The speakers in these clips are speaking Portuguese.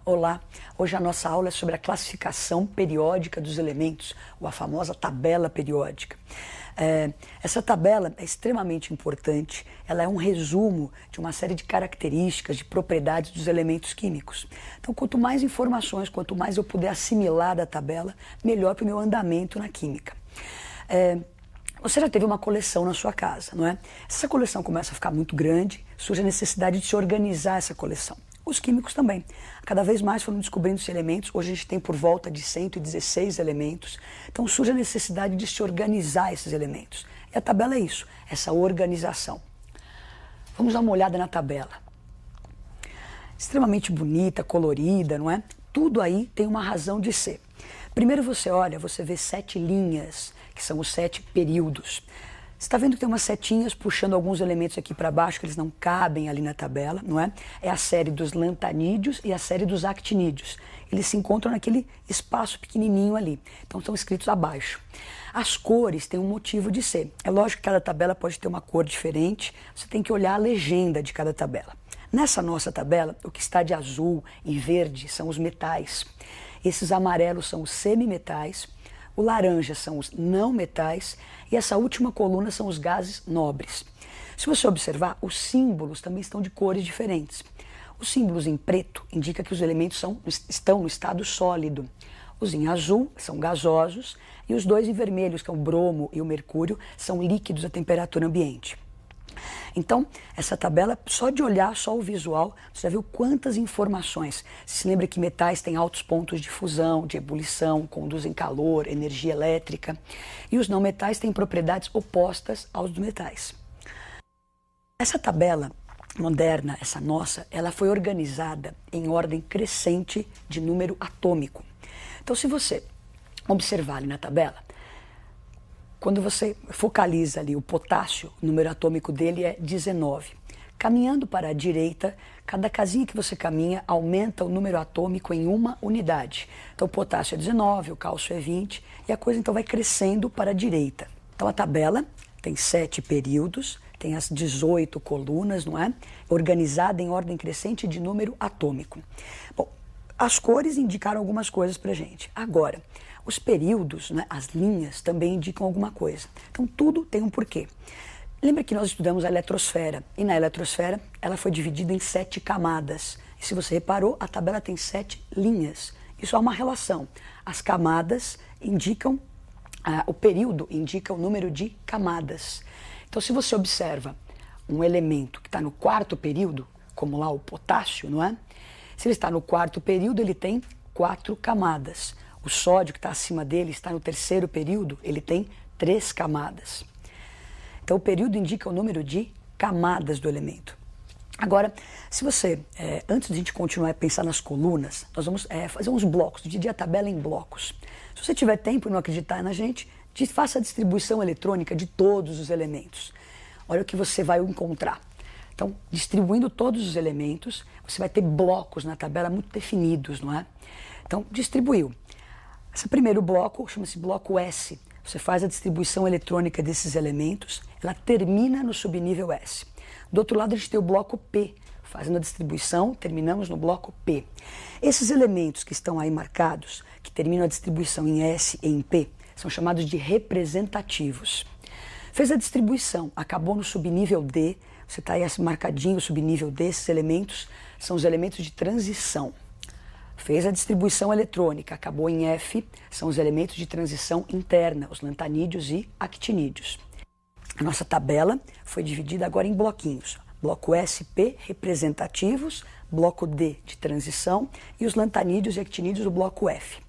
Olá, hoje a nossa aula é sobre a classificação periódica dos elementos, ou a famosa tabela periódica. Essa tabela é extremamente importante, ela é um resumo de uma série de características, de propriedades dos elementos químicos. Então, quanto mais informações, quanto mais eu puder assimilar da tabela, melhor para o meu andamento na química. Você já teve uma coleção na sua casa, não é? Se essa coleção começa a ficar muito grande, surge a necessidade de se organizar essa coleção. Os químicos também. Cada vez mais foram descobrindo-se elementos. Hoje a gente tem por volta de 116 elementos. Então surge a necessidade de se organizar esses elementos. E a tabela é isso, essa organização. Vamos dar uma olhada na tabela. Extremamente bonita, colorida, não é? Tudo aí tem uma razão de ser. Primeiro você olha, você vê 7 linhas, que são os 7 períodos. Você está vendo que tem umas setinhas puxando alguns elementos aqui para baixo, que eles não cabem ali na tabela, não é? É a série dos lantanídeos e a série dos actinídeos. Eles se encontram naquele espaço pequenininho ali, então estão escritos abaixo. As cores têm um motivo de ser. É lógico que cada tabela pode ter uma cor diferente, você tem que olhar a legenda de cada tabela. Nessa nossa tabela, o que está de azul e verde são os metais. Esses amarelos são os semimetais. O laranja são os não metais e essa última coluna são os gases nobres. Se você observar, os símbolos também estão de cores diferentes. Os símbolos em preto indicam que os elementos estão no estado sólido. Os em azul são gasosos e os dois em vermelhos, que é o bromo e o mercúrio, são líquidos a temperatura ambiente. Então, essa tabela, só de olhar, só o visual, você já viu quantas informações. Se lembra que metais têm altos pontos de fusão, de ebulição, conduzem calor, energia elétrica. E os não metais têm propriedades opostas aos dos metais. Essa tabela moderna, essa nossa, ela foi organizada em ordem crescente de número atômico. Então, se você observar ali na tabela, quando você focaliza ali o potássio, o número atômico dele é 19. Caminhando para a direita, cada casinha que você caminha aumenta o número atômico em uma unidade. Então o potássio é 19, o cálcio é 20 e a coisa então vai crescendo para a direita. Então a tabela tem 7 períodos, tem as 18 colunas, não é? Organizada em ordem crescente de número atômico. Bom, as cores indicaram algumas coisas para a gente. Agora, os períodos, né, as linhas, também indicam alguma coisa. Então, tudo tem um porquê. Lembra que nós estudamos a eletrosfera, e na eletrosfera ela foi dividida em 7 camadas. E se você reparou, a tabela tem 7 linhas. Isso é uma relação. As camadas indicam, o período indica o número de camadas. Então, se você observa um elemento que está no 4º período, como lá o potássio, não é? Se ele está no 4º período, ele tem 4 camadas. O sódio, que está acima dele, está no 3º período, ele tem 3 camadas. Então, o período indica o número de camadas do elemento. Agora, se você, antes de a gente continuar a pensar nas colunas, nós vamos fazer uns blocos, dividir a tabela em blocos. Se você tiver tempo e não acreditar na gente, faça a distribuição eletrônica de todos os elementos. Olha o que você vai encontrar. Então, distribuindo todos os elementos, você vai ter blocos na tabela muito definidos, não é? Então, distribuiu. Esse primeiro bloco chama-se bloco S. Você faz a distribuição eletrônica desses elementos, ela termina no subnível S. Do outro lado, a gente tem o bloco P. Fazendo a distribuição, terminamos no bloco P. Esses elementos que estão aí marcados, que terminam a distribuição em S e em P, são chamados de representativos. Fez a distribuição, acabou no subnível D, você está aí marcadinho o subnível D, esses elementos são os elementos de transição. Fez a distribuição eletrônica, acabou em F, são os elementos de transição interna, os lantanídeos e actinídeos. A nossa tabela foi dividida agora em bloquinhos. Bloco S, P, representativos, bloco D, de transição, e os lantanídeos e actinídeos do bloco F.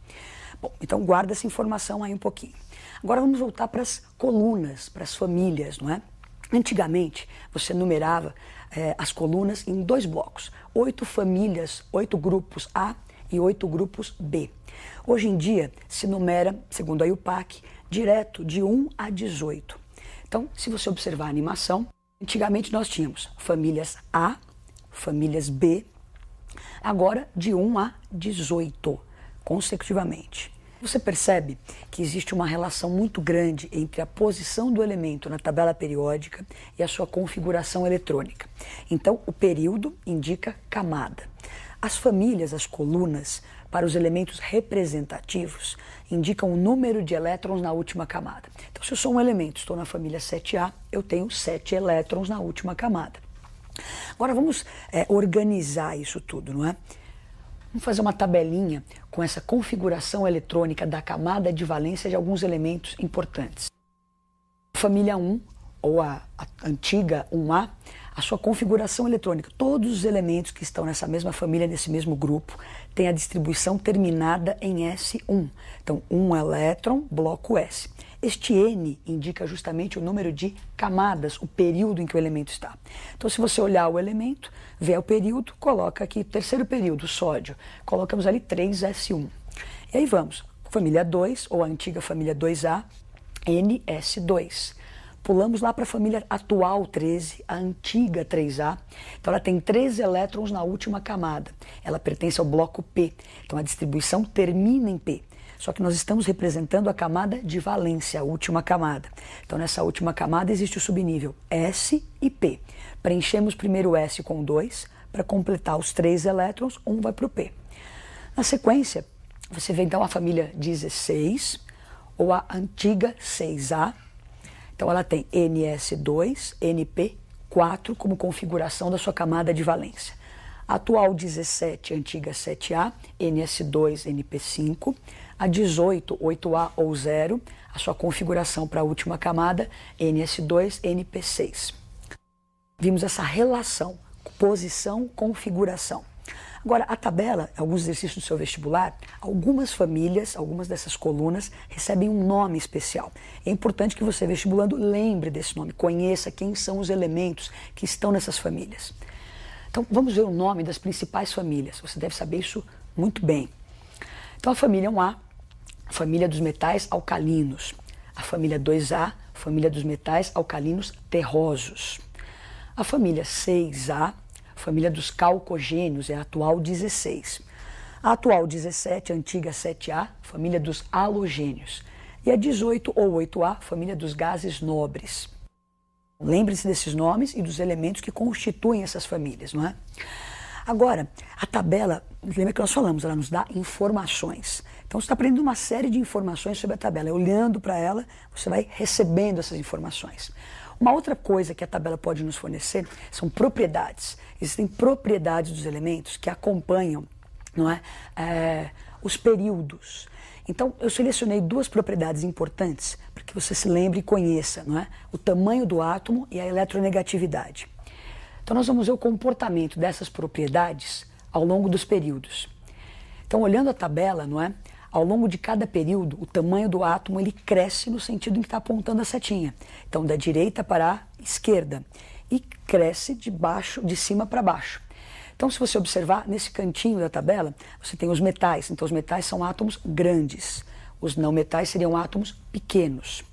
Bom, então guarda essa informação aí um pouquinho. Agora vamos voltar para as colunas, para as famílias, não é? Antigamente, você numerava as colunas em 2 blocos. 8 famílias, 8 grupos A e 8 grupos B. Hoje em dia, se numera, segundo a IUPAC, direto de 1 a 18. Então, se você observar a animação, antigamente nós tínhamos famílias A, famílias B, agora de 1 a 18, consecutivamente. Você percebe que existe uma relação muito grande entre a posição do elemento na tabela periódica e a sua configuração eletrônica. Então, o período indica camada. As famílias, as colunas, para os elementos representativos, indicam o número de elétrons na última camada. Então, se eu sou um elemento, estou na família 7A, eu tenho 7 elétrons na última camada. Agora vamos organizar isso tudo, não é? Vamos fazer uma tabelinha com essa configuração eletrônica da camada de valência de alguns elementos importantes. Família 1, ou a antiga 1A, a sua configuração eletrônica, todos os elementos que estão nessa mesma família, nesse mesmo grupo, têm a distribuição terminada em S1. Então, 1 elétron, bloco S. Este N indica justamente o número de camadas, o período em que o elemento está. Então, se você olhar o elemento, vê o período, coloca aqui, terceiro período, sódio, colocamos ali 3S1. E aí vamos, família 2, ou a antiga família 2A, NS2. Pulamos lá para a família atual 13, a antiga 3A. Então ela tem 13 elétrons na última camada. Ela pertence ao bloco P. Então a distribuição termina em P. Só que nós estamos representando a camada de valência, a última camada. Então nessa última camada existe o subnível S e P. Preenchemos primeiro o S com 2, para completar os 3 elétrons, 1 vai para o P. Na sequência, você vê então a família 16, ou a antiga 6A. Então ela tem NS2, NP4 como configuração da sua camada de valência. A atual 17, antiga 7A, NS2, NP5. A 18, 8A ou 0, a sua configuração para a última camada, NS2, NP6. Vimos essa relação, posição, configuração. Agora, a tabela, alguns exercícios do seu vestibular, algumas famílias, algumas dessas colunas, recebem um nome especial. É importante que você, vestibulando, lembre desse nome, conheça quem são os elementos que estão nessas famílias. Então, vamos ver o nome das principais famílias. Você deve saber isso muito bem. Então, a família 1A, a família dos metais alcalinos. A família 2A, família dos metais alcalinos terrosos. A família 6A, família dos calcogênios, é a atual 16. A atual 17, antiga 7A, família dos halogênios. E a 18 ou 8A, família dos gases nobres. Lembre-se desses nomes e dos elementos que constituem essas famílias, não é? Agora, a tabela, lembra que nós falamos, ela nos dá informações. Então você está aprendendo uma série de informações sobre a tabela. Olhando para ela, você vai recebendo essas informações. Uma outra coisa que a tabela pode nos fornecer são propriedades. Existem propriedades dos elementos que acompanham, não é, os períodos. Então, eu selecionei duas propriedades importantes para que você se lembre e conheça, não é? O tamanho do átomo e a eletronegatividade. Então, nós vamos ver o comportamento dessas propriedades ao longo dos períodos. Então, olhando a tabela, não é? Ao longo de cada período, o tamanho do átomo ele cresce no sentido em que está apontando a setinha. Então, da direita para a esquerda. E cresce de cima para baixo. Então, se você observar, nesse cantinho da tabela, você tem os metais. Então, os metais são átomos grandes. Os não metais seriam átomos pequenos.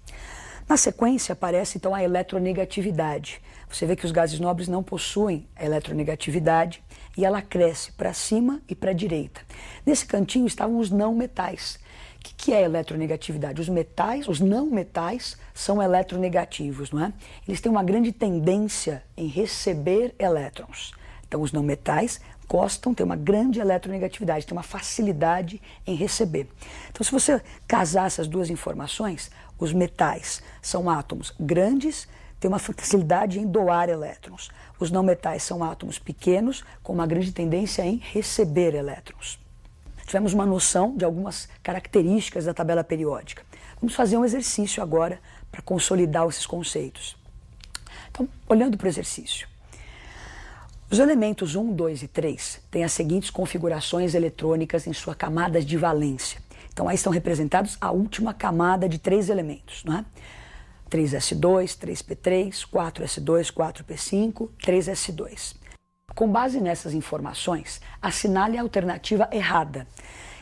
Na sequência, aparece, então, a eletronegatividade. Você vê que os gases nobres não possuem a eletronegatividade e ela cresce para cima e para a direita. Nesse cantinho estavam os não metais. O que é a eletronegatividade? Os metais, os não metais, são eletronegativos, não é? Eles têm uma grande tendência em receber elétrons. Então, os não metais têm uma grande eletronegatividade, têm uma facilidade em receber. Então, se você casar essas duas informações, os metais são átomos grandes, têm uma facilidade em doar elétrons. Os não metais são átomos pequenos, com uma grande tendência em receber elétrons. Tivemos uma noção de algumas características da tabela periódica. Vamos fazer um exercício agora para consolidar esses conceitos. Então, olhando para o exercício. Os elementos 1, 2 e 3 têm as seguintes configurações eletrônicas em sua camada de valência. Então, aí estão representados a última camada de 3 elementos, não é? 3s2, 3p3, 4s2, 4p5, 3s2. Com base nessas informações, assinale a alternativa errada.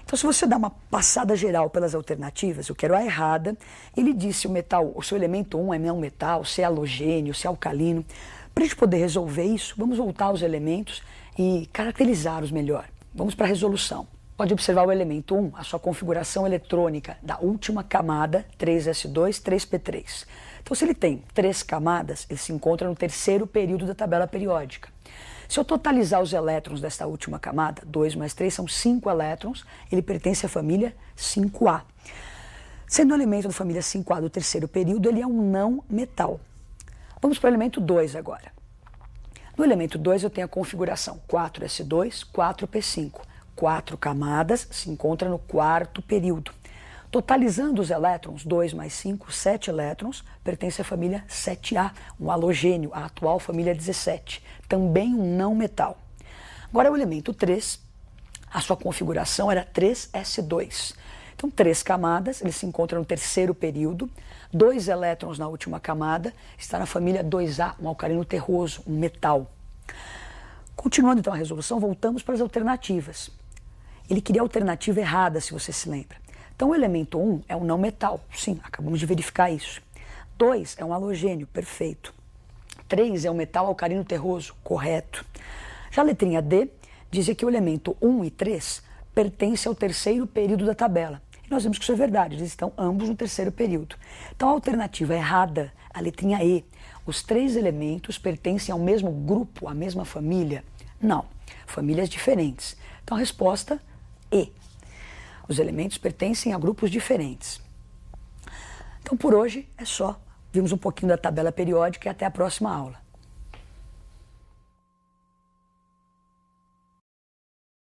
Então, se você dá uma passada geral pelas alternativas, eu quero a errada, ele diz se o metal, o seu elemento 1 é não metal, se é halogênio, se é alcalino. Para a gente poder resolver isso, vamos voltar aos elementos e caracterizá-los melhor. Vamos para a resolução. Pode observar o elemento 1, a sua configuração eletrônica da última camada, 3s2, 3p3. Então, se ele tem 3 camadas, ele se encontra no terceiro período da tabela periódica. Se eu totalizar os elétrons desta última camada, 2 mais 3 são 5 elétrons, ele pertence à família 5A. Sendo um elemento da família 5A do terceiro período, ele é um não metal. Vamos para o elemento 2 agora. No elemento 2 eu tenho a configuração 4s2, 4p5. 4 camadas se encontra no quarto período. Totalizando os elétrons, 2 mais 5, 7 elétrons, pertence à família 7A, um halogênio, a atual família 17, também um não metal. Agora o elemento 3, a sua configuração era 3s2. Então 3 camadas, ele se encontra no terceiro período, 2 elétrons na última camada, está na família 2A, um alcalino terroso, um metal. Continuando então a resolução, voltamos para as alternativas. Ele queria a alternativa errada, se você se lembra. Então o elemento 1 é um não metal, sim, acabamos de verificar isso. 2 é um halogênio, perfeito. 3 é um metal alcalino terroso, correto. Já a letrinha D dizia que o elemento 1 e 3 pertence ao terceiro período da tabela. E nós vimos que isso é verdade, eles estão ambos no terceiro período. Então a alternativa errada, a letrinha E. Os 3 elementos pertencem ao mesmo grupo, à mesma família? Não, famílias diferentes. Então a resposta E. Os elementos pertencem a grupos diferentes. Então por hoje é só. Vimos um pouquinho da tabela periódica e até a próxima aula.